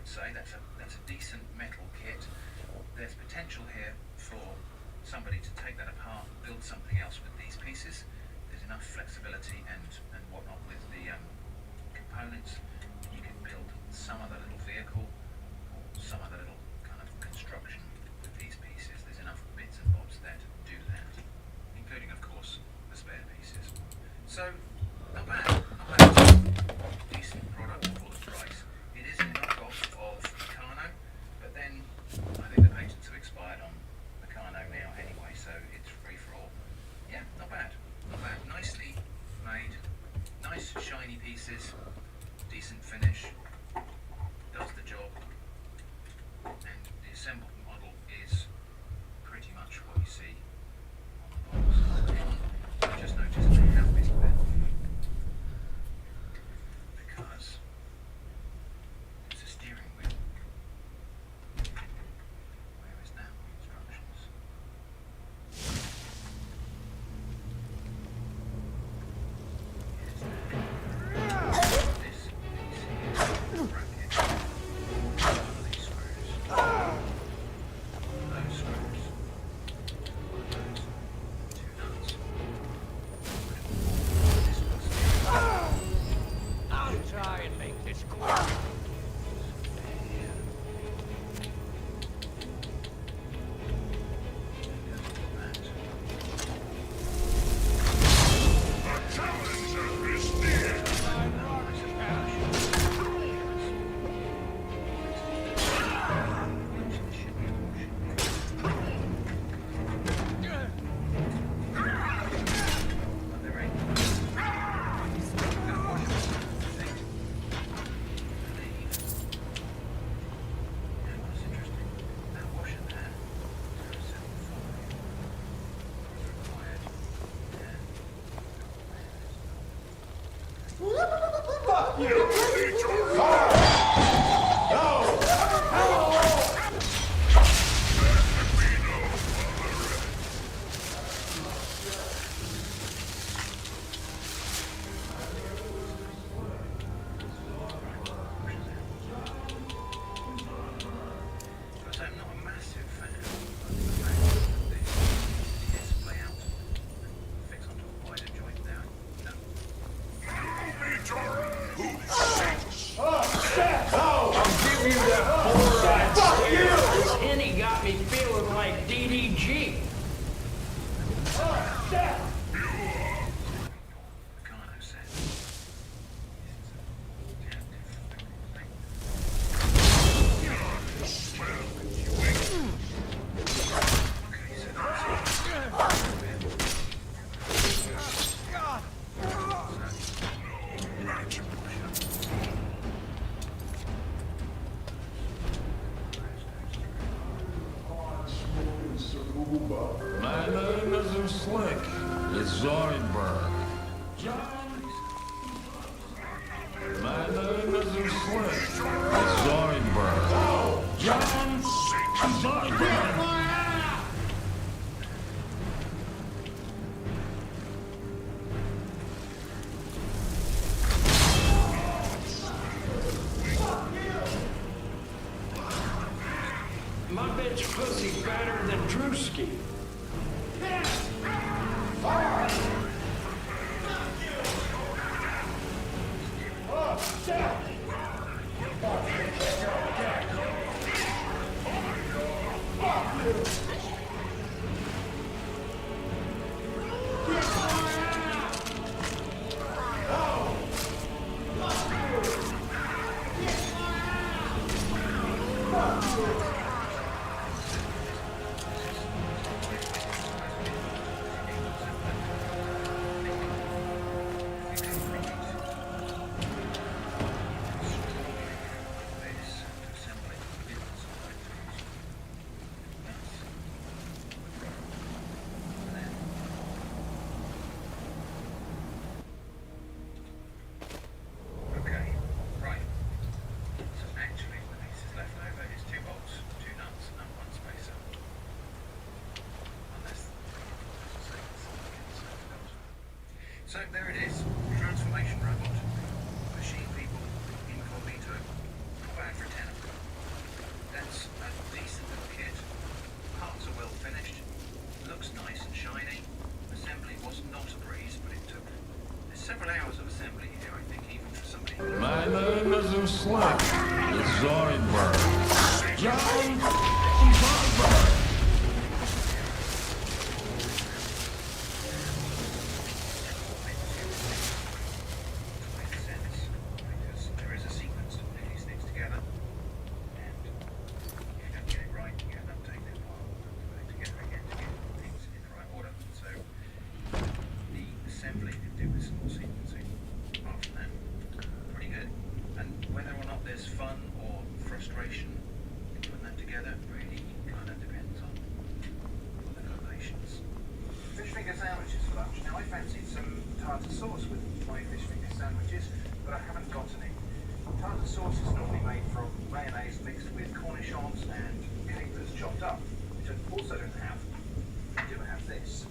say that's a decent metal kit. There's potential here for somebody to take that apart and build something else with these pieces. There's enough flexibility and whatnot with the components. You can build some other little vehicle or some other little kind of construction with these pieces. There's enough bits and bobs there to do that, including, of course, the spare pieces. So, not bad, not bad. Decent product for the price. It is a knockoff of Meccano, but then I think the patents have expired on Meccano now anyway, so it's free for all. Yeah, not bad, not bad. Nicely made, nice shiny pieces, decent finish, does the job, and the assembled model is pretty much what you see on the box. I just noticed they have been a bit because it's a steering wheel. Where is that? Instructions. Yes, this piece here, bracket, these screws, those screws, those two nuts. This one's I'll try and make this quick. Because I'm not a massive fan of the fact that this play out and fix onto a wider joint there. No. I'll give you that four-eyed stare. This Henny got me feeling like DDG. Meccano said. This is a damn difficult thing. Okay, so that's it. My name isn't Slick. It's Zoidberg. My name isn't Slick. It's Zoidberg. John Zoidberg. My bitch pussy fatter than Drewski. Okay, right. So actually, the pieces left over is 2 bolts, 2 nuts, and 1 spacer. Unless so there it is. Transformation robot. Machine people incognito. Not bad for a 10. finger sandwiches for lunch. Now I fancied some tartar sauce with my fish finger sandwiches, but I haven't got any. Tartar sauce is normally made from mayonnaise mixed with cornichons and capers chopped up, which I also don't have. I do have this.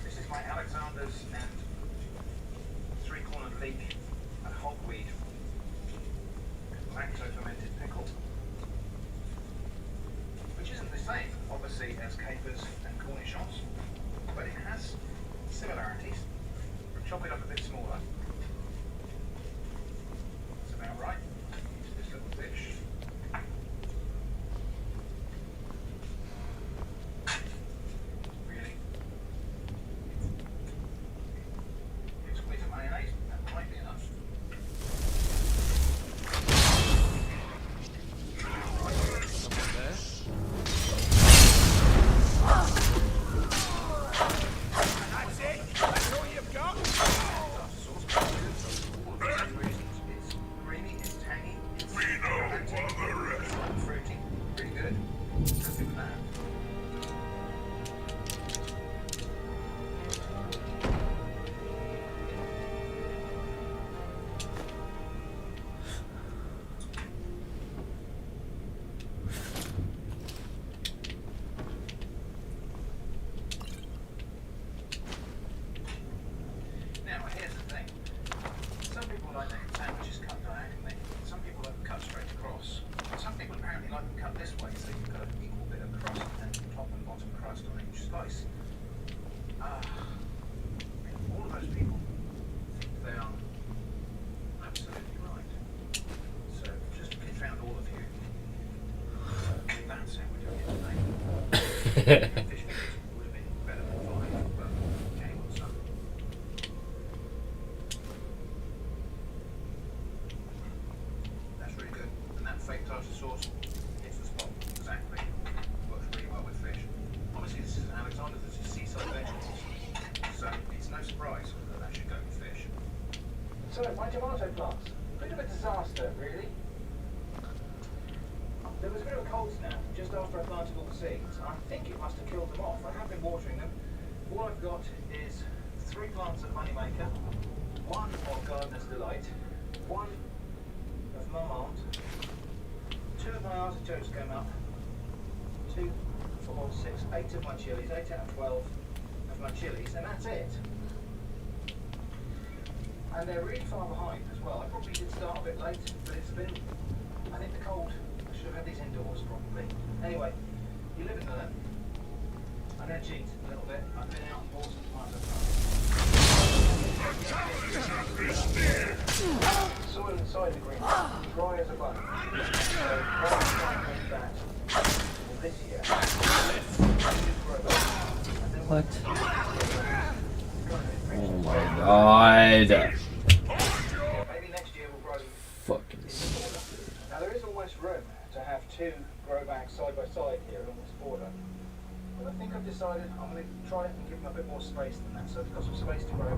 This is my Alexander's and three-cornered leek and hogweed lacto-fermented pickle, which isn't the same, obviously, as capers and cornichons, but it has similarities. We'll chop it up a bit smaller. That's about right. Into this little dish. Really? It's a bit of mayonnaise. That might be enough. Now, here's the thing. Some people like their sandwiches cut diagonally. Some people like them cut straight across. Some people apparently like them cut this way, so you've got an equal bit of crust and top and bottom crust on each slice. All of those people think they are absolutely right. So, just because found all of you that sandwich I did today. Fish fingers would have been better than 5, but okay, what's up? That's really good. And that fake tartar sauce hits the spot exactly. Works really well with fish. Obviously, this is an Alexander, this is seaside vegetables. So it's no surprise that that should go with fish. So, my tomato plants. Bit of a disaster, really. There was a bit of a cold snap just after I planted all the seeds. I think it must have killed them off. I have been watering them. All I've got is 3 plants of Moneymaker, 1 of Gardener's Delight, 1 of Marmont, 2 of my artichokes came up, 2, 4, 6, 8 of my chilies, 8 out of 12 of my chilies, and that's it. And they're really far behind as well. I probably did start a bit late, but it's been, I think the cold, I should have had these indoors probably. Anyway, you live and learn. I'm going to cheat a little bit. I've been out and bought some tomato plants. Soil inside the green, dry as a bone. So, that this year. What? Oh my god. Maybe next year we'll grow Fucking Now there is almost room to have 2 grow bags side by side here along this border. But I think I've decided I'm going to try and give them a bit more space than that. So I've got some space to grow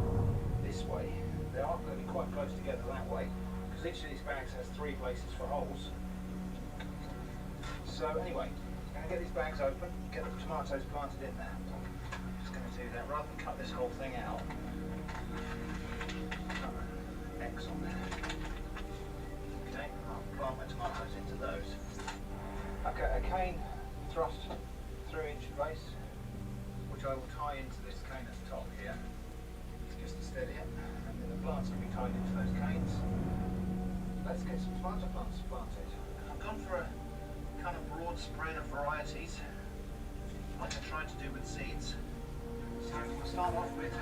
this way. They are going to be quite close together that way, because each of these bags has 3 places for holes. So anyway, I'm going to get these bags open, get the tomatoes planted in there. I'm just going to do that rather than cut this whole thing out. Cut an X on there. Okay, I'll plant my tomatoes into those. Okay, a cane thrust 3-inch base, which I will tie into this cane at the top here, just to steady it, and then the plants can be tied into those canes. Let's get some tomato plants planted. I've gone for a kind of broad spread of varieties, like I tried to do with seeds. So we'll start off with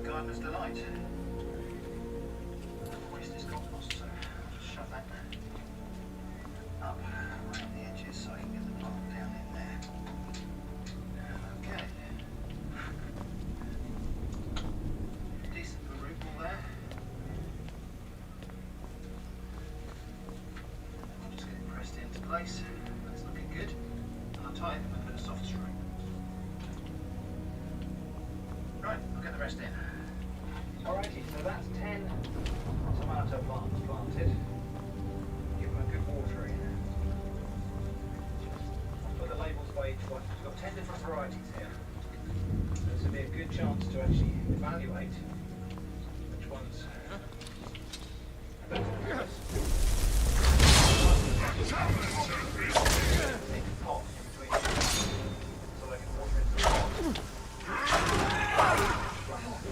Gardener's Delight. Waste this compost, so I'll just shove that up around the edges so I can get the plant down in there. Okay. Decent arugula there. I'll just get it pressed into place. That's looking good. And I'll tie it with a bit of soft string. Right, I'll get the rest in. Alrighty, so that's 10 tomato plants planted. Give them a good water in. I'll put the labels by each one. We've got 10 different varieties here. be a good chance to actually evaluate which ones are better than others. Take a pot between so they can water into the pot. Run off.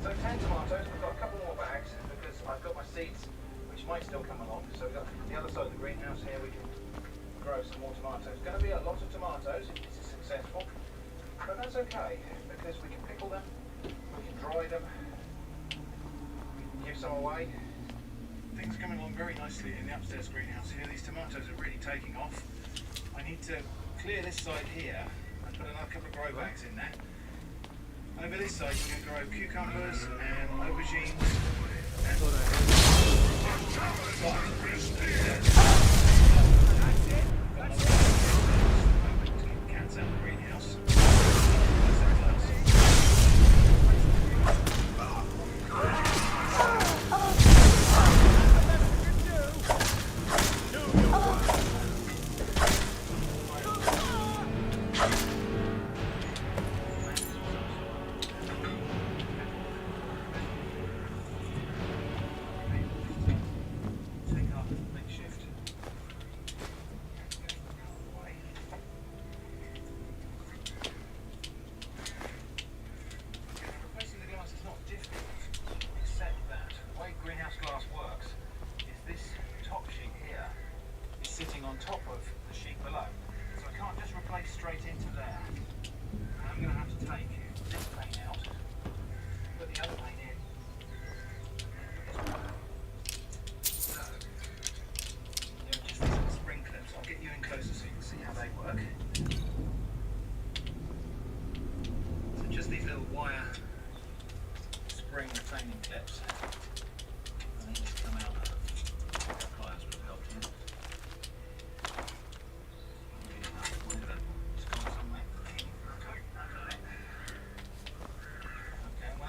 So 10 tomatoes, we've got a couple more bags because I've got my seeds which might still come along. So we've got the other side of the greenhouse here, we can grow some more tomatoes. It's going to be a lot of tomatoes if this is successful, but that's okay because we can pickle them, we can dry them, we can give some away. Things are coming along very nicely in the upstairs greenhouse here. These tomatoes are really taking off. I need to clear this side here and put another couple of grow bags in there. Over this side you can grow cucumbers and aubergines and cats out of the greenhouse. Sitting on top of the sheet below. So I can't just replace straight into there. I'm going to have to take this pane out, put the other pane in. So, there are just these little spring clips. I'll get you in closer so you can see how they work. So just these little wire spring retaining clips. And they just come out. Pliers would have helped here.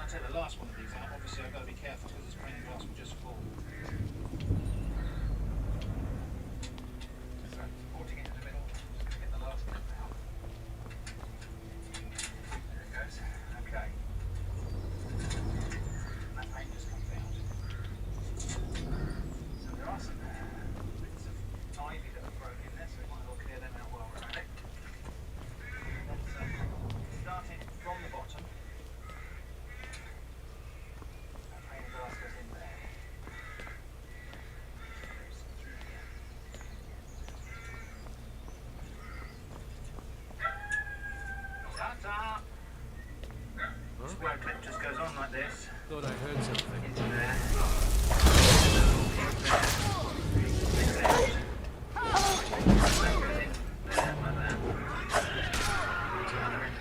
Take the last one of these out, obviously I've got to be careful because this pane of glass will just fall. So, supporting it in the middle, just going to get the last one out. There it goes. Okay. And that pane just comes out. So there are some bits of ivy that have grown in there, so we might as well clear them out while we're at it. Let's starting from the bottom. Square clip just goes on like this. Thought I heard something. Into there.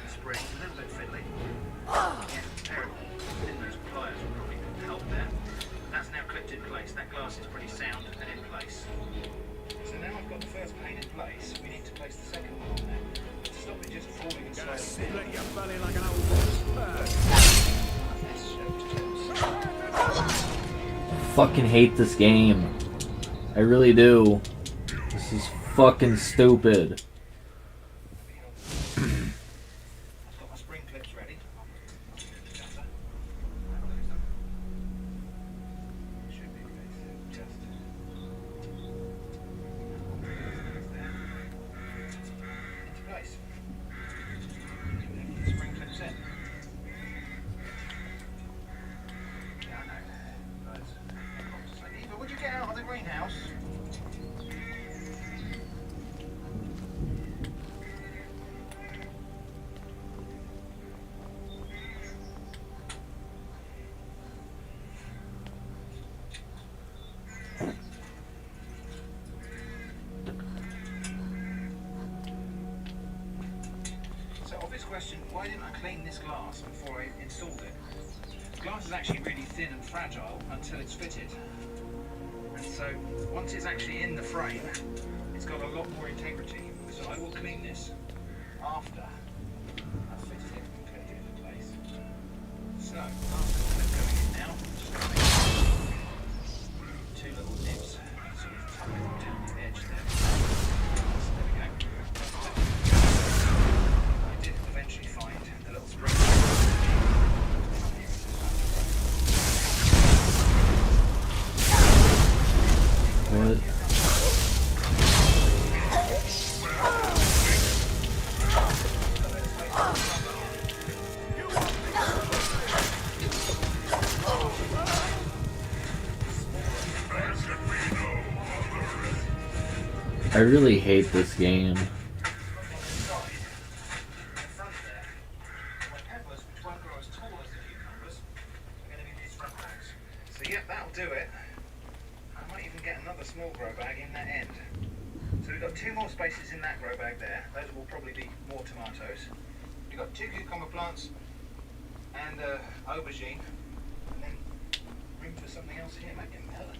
Spring. A little bit fiddly. Yeah, terrible. Those pliers will probably help there. That's now clipped in place. That glass is pretty sound and in place. So now I've got the first pane in place. We need to place the second one on there. To stop it just falling and sliding Split your belly like an old bird. Fucking hate this game. I really do. This is fucking stupid. I've got my spring clips ready. Should be good. Just into place. Spring clips in. Yeah, I know. But Eva, would you get out of the greenhouse? So obvious question, why didn't I clean this glass before I installed it? The glass is actually really thin and fragile until it's fitted. And so once it's actually in the frame, it's got a lot more integrity. So I will clean this after I've fitted it and clipped it into place. So, after I really hate this game. In the front there, my peppers, which won't grow as tall as the cucumbers, are going to be these front bags. So yep, that'll do it. I might even get another small grow bag in that end. So we've got 2 more spaces in that grow bag there. Those will probably be more tomatoes. We've got 2 cucumber plants and aubergine, and then room for something else here, maybe a melon.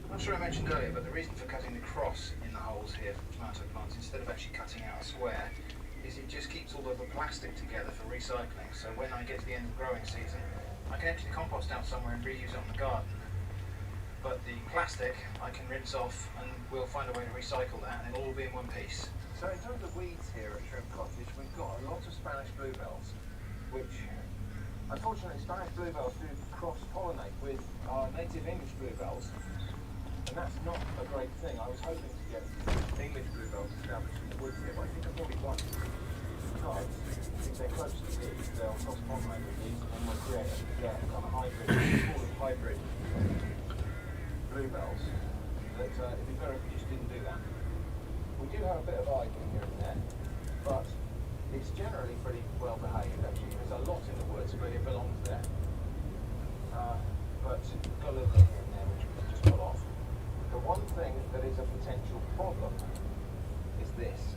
I'm not sure I mentioned earlier, but the reason for cutting the cross in the holes here for tomato plants instead of actually cutting out a square is it just keeps all of the plastic together for recycling. So when I get to the end of growing season, I can empty the compost out somewhere and reuse it on the garden. But the plastic I can rinse off and we'll find a way to recycle that and it'll all be in one piece. So in terms of weeds here at Shrimp Cottage, we've got a lot of Spanish bluebells, which unfortunately Spanish bluebells do cross-pollinate with our native English bluebells, and that's not a great thing. I was hoping to get English bluebells established in the woods here, but I think I probably won't, because if they're close to these, they'll cross-pollinate with these and we'll create a kind of hybrid bluebells that it'd be better if we just didn't do that. We do have a bit of ivy here and there, but it's generally pretty well behaved actually. There's a lot in the woods, but it belongs there. But we've got a little bit here and there which we can just pull off. The one thing that is a potential problem is this.